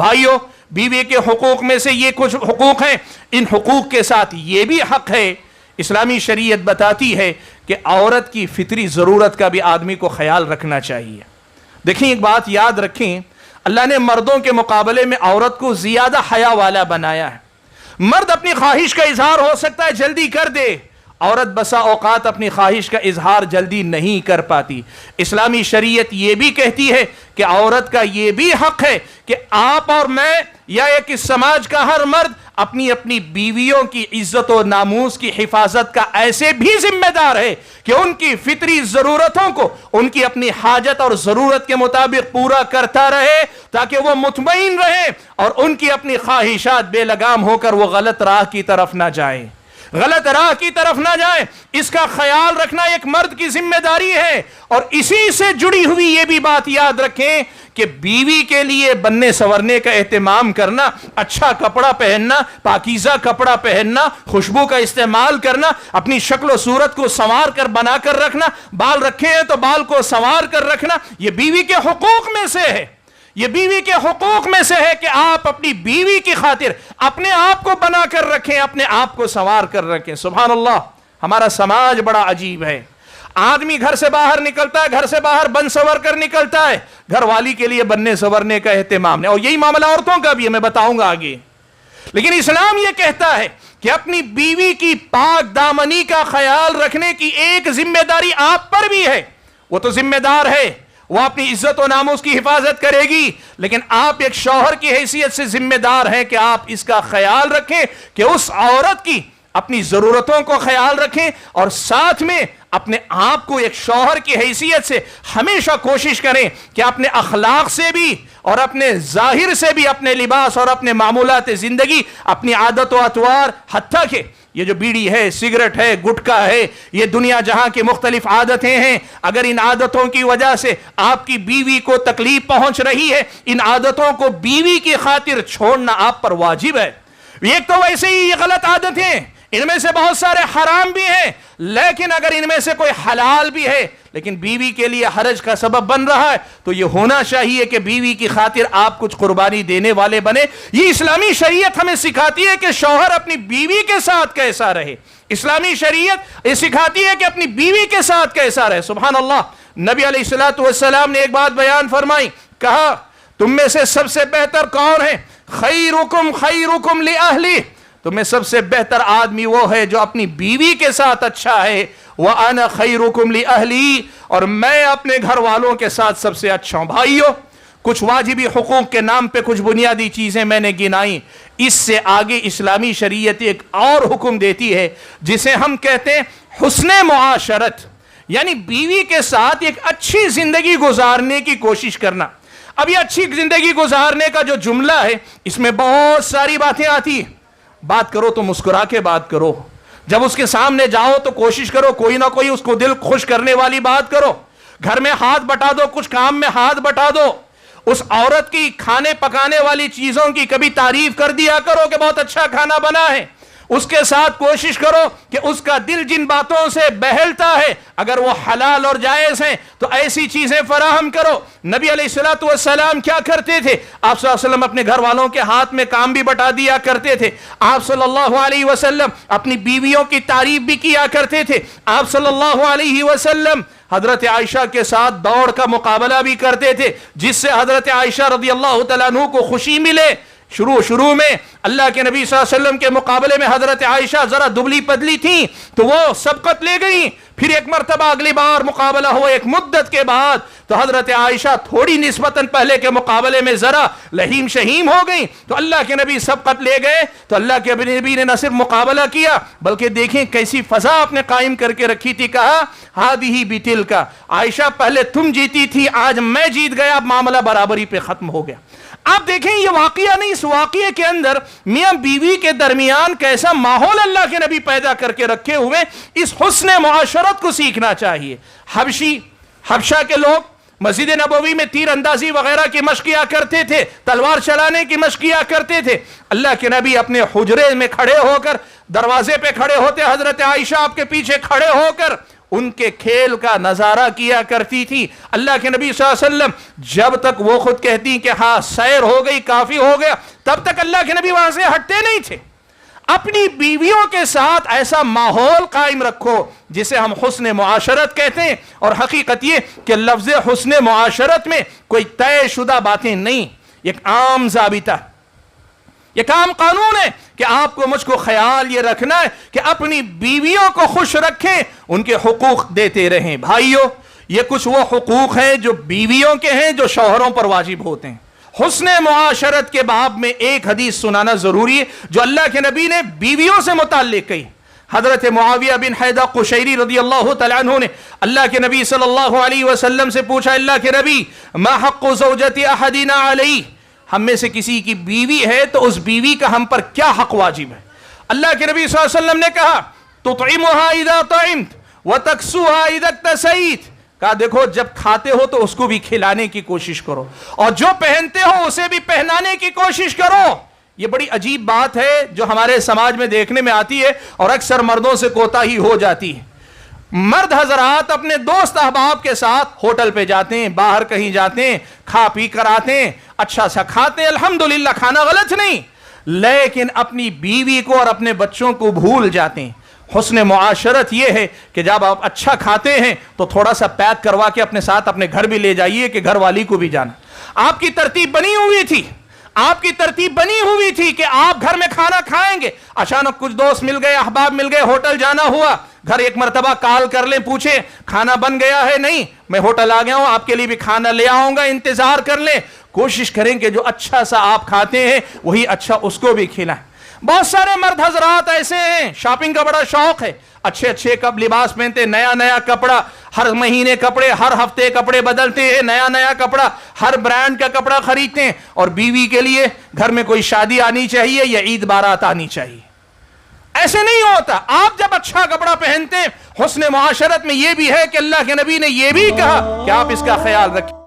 بھائیو، بیوی کے حقوق میں سے یہ کچھ حقوق ہیں، ان حقوق کے ساتھ یہ بھی حق ہے، اسلامی شریعت بتاتی ہے کہ عورت کی فطری ضرورت کا بھی آدمی کو خیال رکھنا چاہیے۔ دیکھیں ایک بات یاد رکھیں، اللہ نے مردوں کے مقابلے میں عورت کو زیادہ حیا والا بنایا ہے۔ مرد اپنی خواہش کا اظہار ہو سکتا ہے جلدی کر دے، عورت بسا اوقات اپنی خواہش کا اظہار جلدی نہیں کر پاتی۔ اسلامی شریعت یہ بھی کہتی ہے کہ عورت کا یہ بھی حق ہے کہ آپ اور میں یا ایک اس سماج کا ہر مرد اپنی اپنی بیویوں کی عزت و ناموس کی حفاظت کا ایسے بھی ذمہ دار ہے کہ ان کی فطری ضرورتوں کو ان کی اپنی حاجت اور ضرورت کے مطابق پورا کرتا رہے، تاکہ وہ مطمئن رہے اور ان کی اپنی خواہشات بے لگام ہو کر وہ غلط راہ کی طرف نہ جائیں، غلط راہ کی طرف نہ جائیں۔ اس کا خیال رکھنا ایک مرد کی ذمہ داری ہے۔ اور اسی سے جڑی ہوئی یہ بھی بات یاد رکھیں کہ بیوی کے لیے بننے سورنے کا اہتمام کرنا، اچھا کپڑا پہننا، پاکیزہ کپڑا پہننا، خوشبو کا استعمال کرنا، اپنی شکل و صورت کو سنوار کر بنا کر رکھنا، بال رکھے ہیں تو بال کو سنوار کر رکھنا، یہ بیوی کے حقوق میں سے ہے۔ یہ بیوی کے حقوق میں سے ہے کہ آپ اپنی بیوی کی خاطر اپنے آپ کو بنا کر رکھیں، اپنے آپ کو سنوار کر رکھیں۔ سبحان اللہ، ہمارا سماج بڑا عجیب ہے۔ آدمی گھر سے باہر نکلتا ہے، گھر سے باہر بن سور کر نکلتا ہے، گھر والی کے لیے بننے سورنے کا اہتمام نہیں، اور یہی معاملہ عورتوں کا بھی ہے، میں بتاؤں گا آگے۔ لیکن اسلام یہ کہتا ہے کہ اپنی بیوی کی پاک دامنی کا خیال رکھنے کی ایک ذمہ داری آپ پر بھی ہے۔ وہ تو ذمہ دار ہے، وہ اپنی عزت و ناموس کی حفاظت کرے گی، لیکن آپ ایک شوہر کی حیثیت سے ذمہ دار ہیں کہ آپ اس کا خیال رکھیں کہ اس عورت کی اپنی ضرورتوں کو خیال رکھیں، اور ساتھ میں اپنے آپ کو ایک شوہر کی حیثیت سے ہمیشہ کوشش کریں کہ اپنے اخلاق سے بھی اور اپنے ظاہر سے بھی، اپنے لباس اور اپنے معمولات زندگی، اپنی عادت و اطوار، حتیٰ کہ یہ جو بیڑی ہے، سگریٹ ہے، گٹکا ہے، یہ دنیا جہاں کی مختلف عادتیں ہیں، اگر ان عادتوں کی وجہ سے آپ کی بیوی کو تکلیف پہنچ رہی ہے، ان عادتوں کو بیوی کی خاطر چھوڑنا آپ پر واجب ہے۔ ایک تو ویسے ہی یہ غلط عادتیں، ان میں سے بہت سارے حرام بھی ہیں، لیکن اگر ان میں سے کوئی حلال بھی ہے لیکن بیوی کے لیے حرج کا سبب بن رہا ہے، تو یہ ہونا چاہیے کہ بیوی کی خاطر آپ کچھ قربانی دینے والے بنے۔ یہ اسلامی شریعت ہمیں سکھاتی ہے کہ شوہر اپنی بیوی کے ساتھ کیسا رہے۔ اسلامی شریعت یہ سکھاتی ہے کہ اپنی بیوی کے ساتھ کیسا رہے۔ سبحان اللہ، نبی علیہ السلام نے ایک بات بیان فرمائی، کہا تم میں سے سب سے بہتر کون ہے؟ خیرکم خیرکم لأہلی، تم میں سب سے بہتر آدمی وہ ہے جو اپنی بیوی کے ساتھ اچھا ہے۔ وَأَنَا خَيْرُكُمْ لِأَهْلِي، اور میں اپنے گھر والوں کے ساتھ سب سے اچھا ہوں۔ بھائیو، کچھ واجبی حقوق کے نام پہ کچھ بنیادی چیزیں میں نے گنائیں، اس سے آگے اسلامی شریعت ایک اور حکم دیتی ہے جسے ہم کہتے ہیں حسن معاشرت، یعنی بیوی کے ساتھ ایک اچھی زندگی گزارنے کی کوشش کرنا۔ اب یہ اچھی زندگی گزارنے کا جو جملہ ہے، اس میں بہت ساری باتیں آتی ہیں۔ بات کرو تو مسکرا کے بات کرو، جب اس کے سامنے جاؤ تو کوشش کرو کوئی نہ کوئی اس کو دل خوش کرنے والی بات کرو، گھر میں ہاتھ بٹا دو، کچھ کام میں ہاتھ بٹا دو، اس عورت کی کھانے پکانے والی چیزوں کی کبھی تعریف کر دیا کرو کہ بہت اچھا کھانا بنا ہے، اس کے ساتھ کوشش کرو کہ اس کا دل جن باتوں سے بہلتا ہے اگر وہ حلال اور جائز ہیں تو ایسی چیزیں فراہم کرو۔ نبی علیہ السلام کیا کرتے تھے؟ آپ صلی اللہ علیہ وسلم اپنے گھر والوں کے ہاتھ میں کام بھی بٹا دیا کرتے تھے۔ آپ صلی اللہ علیہ وسلم اپنی بیویوں کی تعریف بھی کیا کرتے تھے۔ آپ صلی اللہ علیہ وسلم حضرت عائشہ کے ساتھ دوڑ کا مقابلہ بھی کرتے تھے، جس سے حضرت عائشہ رضی اللہ تعالیٰ عنہ کو خوشی ملے۔ شروع میں اللہ کے نبی صلی اللہ علیہ وسلم کے مقابلے میں حضرت عائشہ ذرا دبلی پتلی تھیں تو وہ سبقت لے گئیں، پھر ایک مرتبہ اگلی بار مقابلہ ہوا ایک مدت کے بعد تو حضرت عائشہ تھوڑی نسبتاً پہلے کے مقابلے میں ذرا لہیم شہیم ہو گئیں، تو اللہ کے نبی سبقت لے گئے تو اللہ کے نبی نے نہ صرف مقابلہ کیا بلکہ دیکھیں کیسی فضا آپ نے قائم کر کے رکھی تھی۔ کہا ہادی بتلک، عائشہ پہلے تم جیتی تھی، آج میں جیت گیا، اب معاملہ برابری پہ ختم ہو گیا۔ آپ دیکھیں یہ واقعہ نہیں، اس واقعے کے اندر میاں بیوی کے درمیان کیسا ماحول اللہ کے نبی پیدا کر کے رکھے ہوئے، اس حسن معاشرت کو سیکھنا چاہیے۔ حبشہ کے لوگ مسجد نبوی میں تیر اندازی وغیرہ کی مشق کیا کرتے تھے، تلوار چلانے کی مشق کیا کرتے تھے۔ اللہ کے نبی اپنے حجرے میں کھڑے ہو کر، دروازے پہ کھڑے ہوتے، حضرت عائشہ آپ کے پیچھے کھڑے ہو کر ان کے کھیل کا نظارہ کیا کرتی تھی۔ اللہ کے نبی صلی اللہ علیہ وسلم جب تک وہ خود کہتی کہ ہاں سیر ہو گئی، کافی ہو گیا، تب تک اللہ کے نبی وہاں سے ہٹتے نہیں تھے۔ اپنی بیویوں کے ساتھ ایسا ماحول قائم رکھو جسے ہم حسن معاشرت کہتے ہیں، اور حقیقت یہ کہ لفظ حسن معاشرت میں کوئی طے شدہ باتیں نہیں، ایک عام ضابطہ، ایک عام قانون ہے کہ آپ کو مجھ کو خیال یہ رکھنا ہے کہ اپنی بیویوں کو خوش رکھیں، ان کے حقوق دیتے رہیں۔ بھائیو، یہ کچھ وہ حقوق ہیں جو بیویوں کے ہیں جو شوہروں پر واجب ہوتے ہیں۔ حسن معاشرت کے باب میں ایک حدیث سنانا ضروری ہے جو اللہ کے نبی نے بیویوں سے متعلق کہی۔ حضرت معاویہ بن حیدہ قشیری رضی اللہ تعالیٰ عنہ نے اللہ کے نبی صلی اللہ علیہ وسلم سے پوچھا، اللہ کے نبی ما حق زوجت احدنا علیہ، ہم میں سے کسی کی بیوی ہے تو اس بیوی کا ہم پر کیا حق واجب ہے؟ اللہ کے نبی صلی اللہ علیہ وسلم نے کہا تطعمها اذا طعمت وتكسوها اذا اكتسيت، کہا دیکھو جب کھاتے ہو تو اس کو بھی کھلانے کی کوشش کرو، اور جو پہنتے ہو اسے بھی پہنانے کی کوشش کرو۔ یہ بڑی عجیب بات ہے جو ہمارے سماج میں دیکھنے میں آتی ہے اور اکثر مردوں سے کوتاہی ہو جاتی ہے۔ مرد حضرات اپنے دوست احباب کے ساتھ ہوٹل پہ جاتے ہیں، باہر کہیں جاتے ہیں، کھا پی کر آتے ہیں، اچھا سا کھاتے ہیں، الحمدللہ کھانا غلط نہیں، لیکن اپنی بیوی کو اور اپنے بچوں کو بھول جاتے ہیں۔ حسن معاشرت یہ ہے کہ جب آپ اچھا کھاتے ہیں تو تھوڑا سا پیک کروا کے اپنے ساتھ اپنے گھر بھی لے جائیے کہ گھر والی کو بھی جانا۔ آپ کی ترتیب بنی ہوئی تھی، آپ کی ترتیب بنی ہوئی تھی کہ آپ گھر میں کھانا کھائیں گے، اچانک کچھ دوست مل گئے، احباب مل گئے، ہوٹل جانا ہوا، گھر ایک مرتبہ کال کر لیں، پوچھیں کھانا بن گیا ہے؟ نہیں، میں ہوٹل آ گیا ہوں، آپ کے لیے بھی کھانا لے آؤں گا، انتظار کر لیں۔ کوشش کریں کہ جو اچھا سا آپ کھاتے ہیں وہی اچھا اس کو بھی کھلائیں۔ بہت سارے مرد حضرات ایسے ہیں، شاپنگ کا بڑا شوق ہے، اچھے اچھے کب لباس پہنتے، نیا نیا کپڑا، ہر مہینے کپڑے، ہر ہفتے کپڑے بدلتے ہیں، نیا نیا کپڑا، ہر برانڈ کا کپڑا خریدتے ہیں، اور بیوی کے لیے گھر میں کوئی شادی آنی چاہیے یا عید بارات آنی چاہیے۔ ایسے نہیں ہوتا۔ آپ جب اچھا کپڑا پہنتے ہیں، حسن معاشرت میں یہ بھی ہے کہ اللہ کے نبی نے یہ بھی کہا کہ آپ اس کا خیال رکھیں۔